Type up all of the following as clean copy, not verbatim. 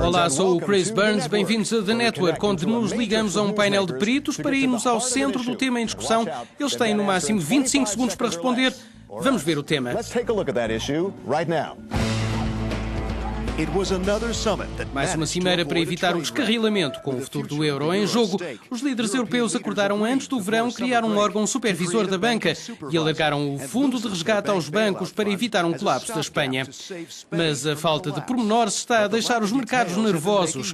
Olá, sou o Chris Burns, bem-vindos a The Network, onde nos ligamos a um painel de peritos para irmos ao centro do tema em discussão. Eles têm no máximo 25 segundos para responder. Vamos ver o tema. Mais uma cimeira para evitar o descarrilamento com o futuro do euro em jogo. Os líderes europeus acordaram antes do verão criar um órgão supervisor da banca e alargaram o fundo de resgate aos bancos para evitar um colapso da Espanha. Mas a falta de pormenores está a deixar os mercados nervosos.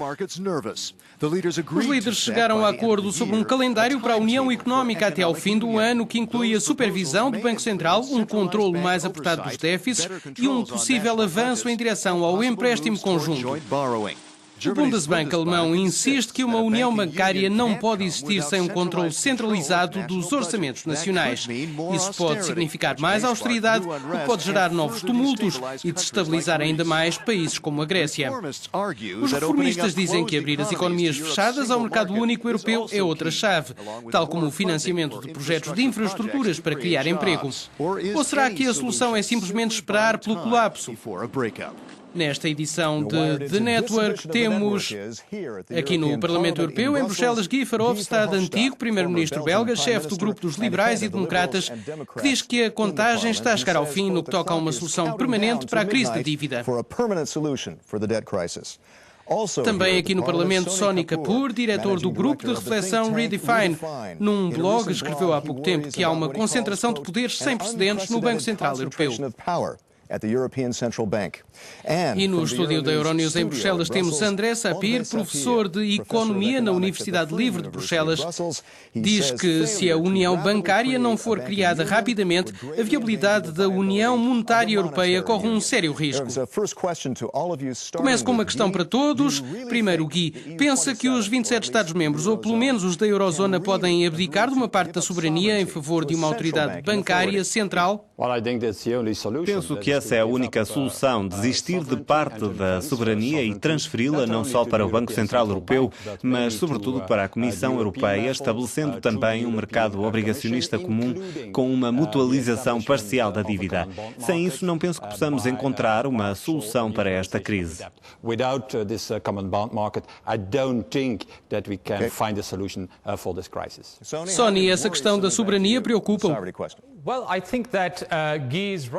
Os líderes chegaram a acordo sobre um calendário para a União Económica até ao fim do ano, que inclui a supervisão do Banco Central, um controlo mais apertado dos déficits e um possível avanço em direção ao empréstimo conjunto. O Bundesbank alemão insiste que uma união bancária não pode existir sem um controle centralizado dos orçamentos nacionais. Isso pode significar mais austeridade, o que pode gerar novos tumultos e desestabilizar ainda mais países como a Grécia. Os reformistas dizem que abrir as economias fechadas ao mercado único europeu é outra chave, tal como o financiamento de projetos de infraestruturas para criar emprego. Ou será que a solução é simplesmente esperar pelo colapso? Nesta edição de The Network, temos aqui no Parlamento Europeu, em Bruxelas, Guy Verhofstadt, antigo primeiro-ministro belga, chefe do grupo dos liberais e democratas, que diz que a contagem está a chegar ao fim no que toca a uma solução permanente para a crise da dívida. Também aqui no Parlamento, Sonny Kapoor, diretor do grupo de reflexão Redefine, num blog escreveu há pouco tempo que há uma concentração de poderes sem precedentes no Banco Central Europeu. E no estúdio da Euronews em Bruxelas temos André Sapir, professor de Economia na Universidade Livre de Bruxelas. Diz que se a União Bancária não for criada rapidamente, a viabilidade da União Monetária Europeia corre um sério risco. Começo com uma questão para todos. Primeiro, Gui, pensa que os 27 Estados-membros, ou pelo menos os da Eurozona, podem abdicar de uma parte da soberania em favor de uma autoridade bancária central? Penso que essa é a única solução, desistir de parte da soberania e transferi-la não só para o Banco Central Europeu, mas sobretudo para a Comissão Europeia, estabelecendo também um mercado obrigacionista comum com uma mutualização parcial da dívida. Sem isso, não penso que possamos encontrar uma solução para esta crise. Sonny, essa questão da soberania preocupa-o?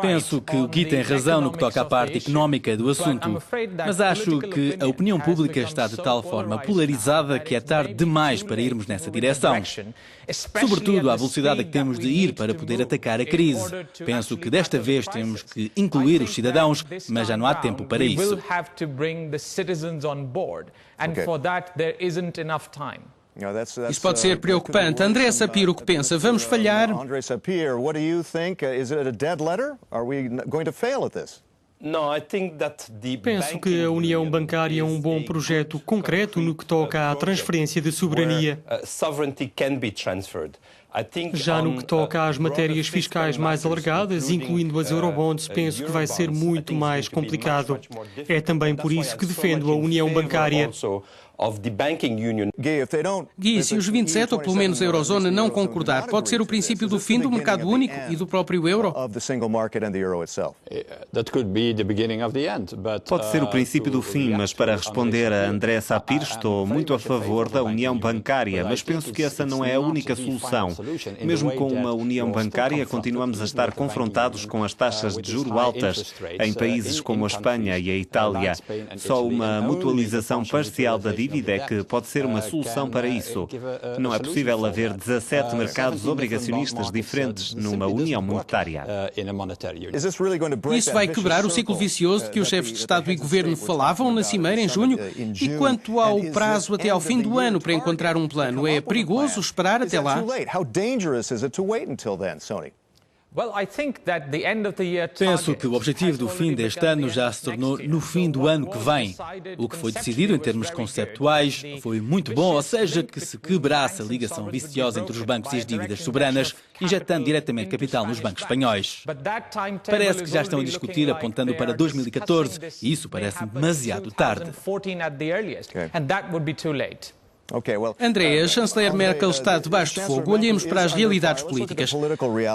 Penso que o Guy tem razão no que toca à parte económica do assunto, mas acho que a opinião pública está de tal forma polarizada que é tarde demais para irmos nessa direção. Sobretudo à velocidade a que temos de ir para poder atacar a crise. Penso que desta vez temos que incluir os cidadãos, mas já não há tempo para isso. Isso pode ser preocupante. André Sapir, o que pensa? Vamos falhar? André Sapir, what do you think? Is it a dead letter? Are we going to fail at this? Penso que a União Bancária é um bom projeto concreto no que toca à transferência de soberania. Já no que toca às matérias fiscais mais alargadas, incluindo as Eurobonds, penso que vai ser muito mais complicado. É também por isso que defendo a União Bancária. Gui, se os 27, ou pelo menos a Eurozona, não concordar, pode ser o princípio do fim do mercado único e do próprio euro? Pode ser o princípio do fim, mas para responder a André Sapir, estou muito a favor da União Bancária, mas penso que essa não é a única solução. Mesmo com uma União Bancária, continuamos a estar confrontados com as taxas de juro altas em países como a Espanha e a Itália. Só uma mutualização parcial da dívida é que pode ser uma solução para isso. Não é possível haver 17 mercados obrigacionistas diferentes numa união monetária. Isso vai quebrar o ciclo vicioso de que os chefes de Estado e Governo falavam na Cimeira em junho? E quanto ao prazo até ao fim do ano para encontrar um plano, é perigoso esperar até lá? Penso que o objetivo do fim deste ano já se tornou no fim do ano que vem. O que foi decidido em termos conceptuais foi muito bom, ou seja, que se quebrasse a ligação viciosa entre os bancos e as dívidas soberanas, injetando diretamente capital nos bancos espanhóis. Parece que já estão a discutir apontando para 2014 e isso parece demasiado tarde. André, a chanceler Merkel está debaixo de fogo. Olhemos para as realidades políticas.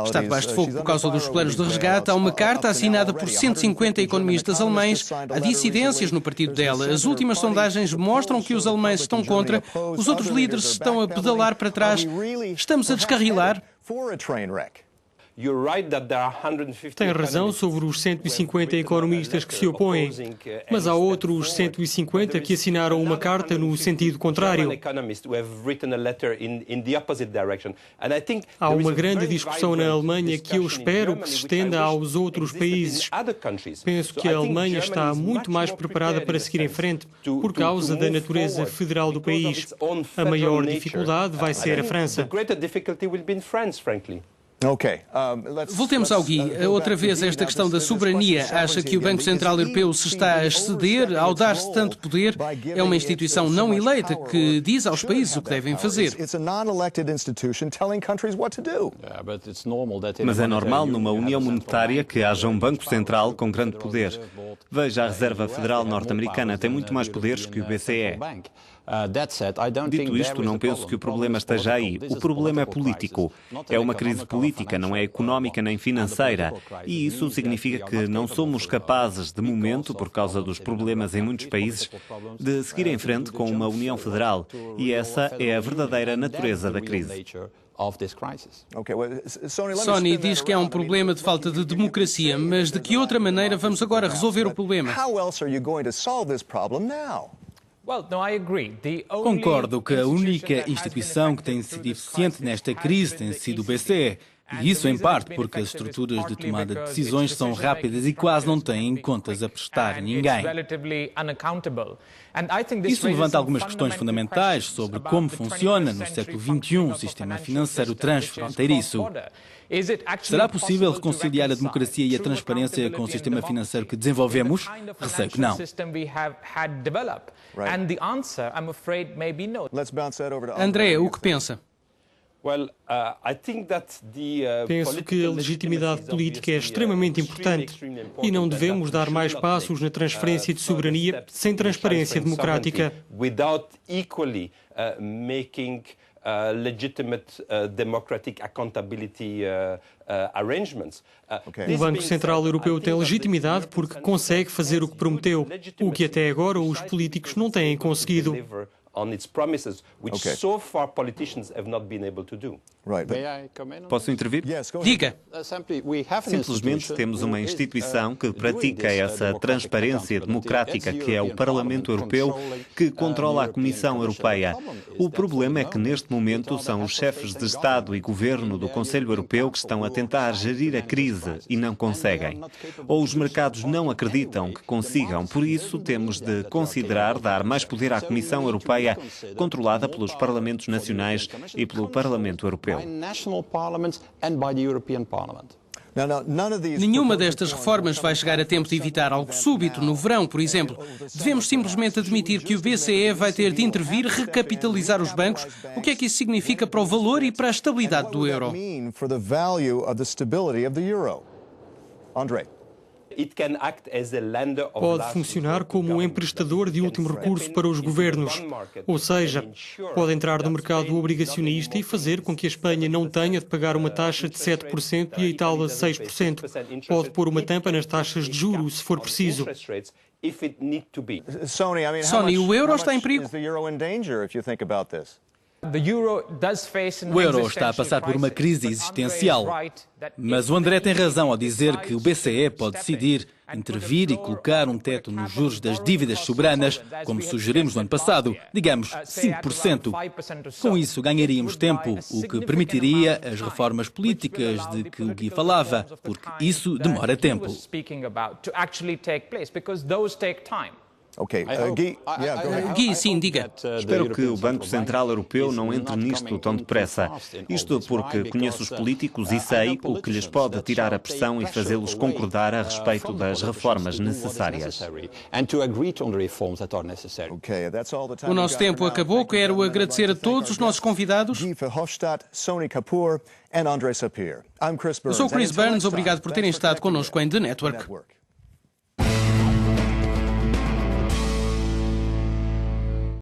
Está debaixo de fogo por causa dos planos de resgate. Há uma carta assinada por 150 economistas alemães. Há dissidências no partido dela. As últimas sondagens mostram que os alemães estão contra. Os outros líderes estão a pedalar para trás. Estamos a descarrilar. Tem razão sobre os 150 economistas que se opõem, mas há outros 150 que assinaram uma carta no sentido contrário. Há uma grande discussão na Alemanha que eu espero que se estenda aos outros países. Penso que a Alemanha está muito mais preparada para seguir em frente por causa da natureza federal do país. A maior dificuldade vai ser a França. Voltemos ao Gui. Outra vez esta questão da soberania. Acha que o Banco Central Europeu se está a exceder ao dar-se tanto poder? É uma instituição não eleita que diz aos países o que devem fazer. Mas é normal numa união monetária que haja um Banco Central com grande poder. Veja, a Reserva Federal Norte-Americana tem muito mais poderes que o BCE. Dito isto, não penso que o problema esteja aí. O problema é político. É uma crise política, não é económica nem financeira. E isso significa que não somos capazes, de momento, por causa dos problemas em muitos países, de seguir em frente com uma União Federal. E essa é a verdadeira natureza da crise. Sony diz que há um problema de falta de democracia, mas de que outra maneira vamos agora resolver o problema? Concordo que a única instituição que tem sido eficiente nesta crise tem sido o BCE. E isso, em parte, porque as estruturas de tomada de decisões são rápidas e quase não têm contas a prestar a ninguém. Isso levanta algumas questões fundamentais sobre como funciona, no século XXI, o sistema financeiro transfronteiriço. Será possível reconciliar a democracia e a transparência com o sistema financeiro que desenvolvemos? Receio que não. André, o que pensa? Penso que a legitimidade política é extremamente importante e não devemos dar mais passos na transferência de soberania sem transparência democrática. O Banco Central Europeu tem legitimidade porque consegue fazer o que prometeu, o que até agora os políticos não têm conseguido. Posso intervir? Diga. Simplesmente temos uma instituição que pratica essa transparência democrática, que é o Parlamento Europeu, que controla a Comissão Europeia. O problema é que, neste momento, são os chefes de Estado e Governo do Conselho Europeu que estão a tentar gerir a crise e não conseguem. Ou os mercados não acreditam que consigam, por isso temos de considerar dar mais poder à Comissão Europeia, controlada pelos Parlamentos Nacionais e pelo Parlamento Europeu. Nenhuma destas reformas vai chegar a tempo de evitar algo súbito, no verão, por exemplo. Devemos simplesmente admitir que o BCE vai ter de intervir, recapitalizar os bancos. O que é que isso significa para o valor e para a estabilidade do euro? André. Pode funcionar como um emprestador de último recurso para os governos. Ou seja, pode entrar no mercado obrigacionista e fazer com que a Espanha não tenha de pagar uma taxa de 7% e a Itália 6%. Pode pôr uma tampa nas taxas de juros, se for preciso. Sony, o euro está em perigo. O euro está a passar por uma crise existencial, mas o André tem razão ao dizer que o BCE pode decidir intervir e colocar um teto nos juros das dívidas soberanas, como sugerimos no ano passado, digamos 5%. Com isso ganharíamos tempo, o que permitiria as reformas políticas de que o Gui falava, porque isso demora tempo. Gui, sim, diga. Espero que o Banco Central Europeu não entre nisto tão depressa. Isto porque conheço os políticos e sei o que lhes pode tirar a pressão e fazê-los concordar a respeito das reformas necessárias. O nosso tempo acabou. Quero agradecer a todos os nossos convidados. Eu sou Chris Burns. Obrigado por terem estado connosco em The Network.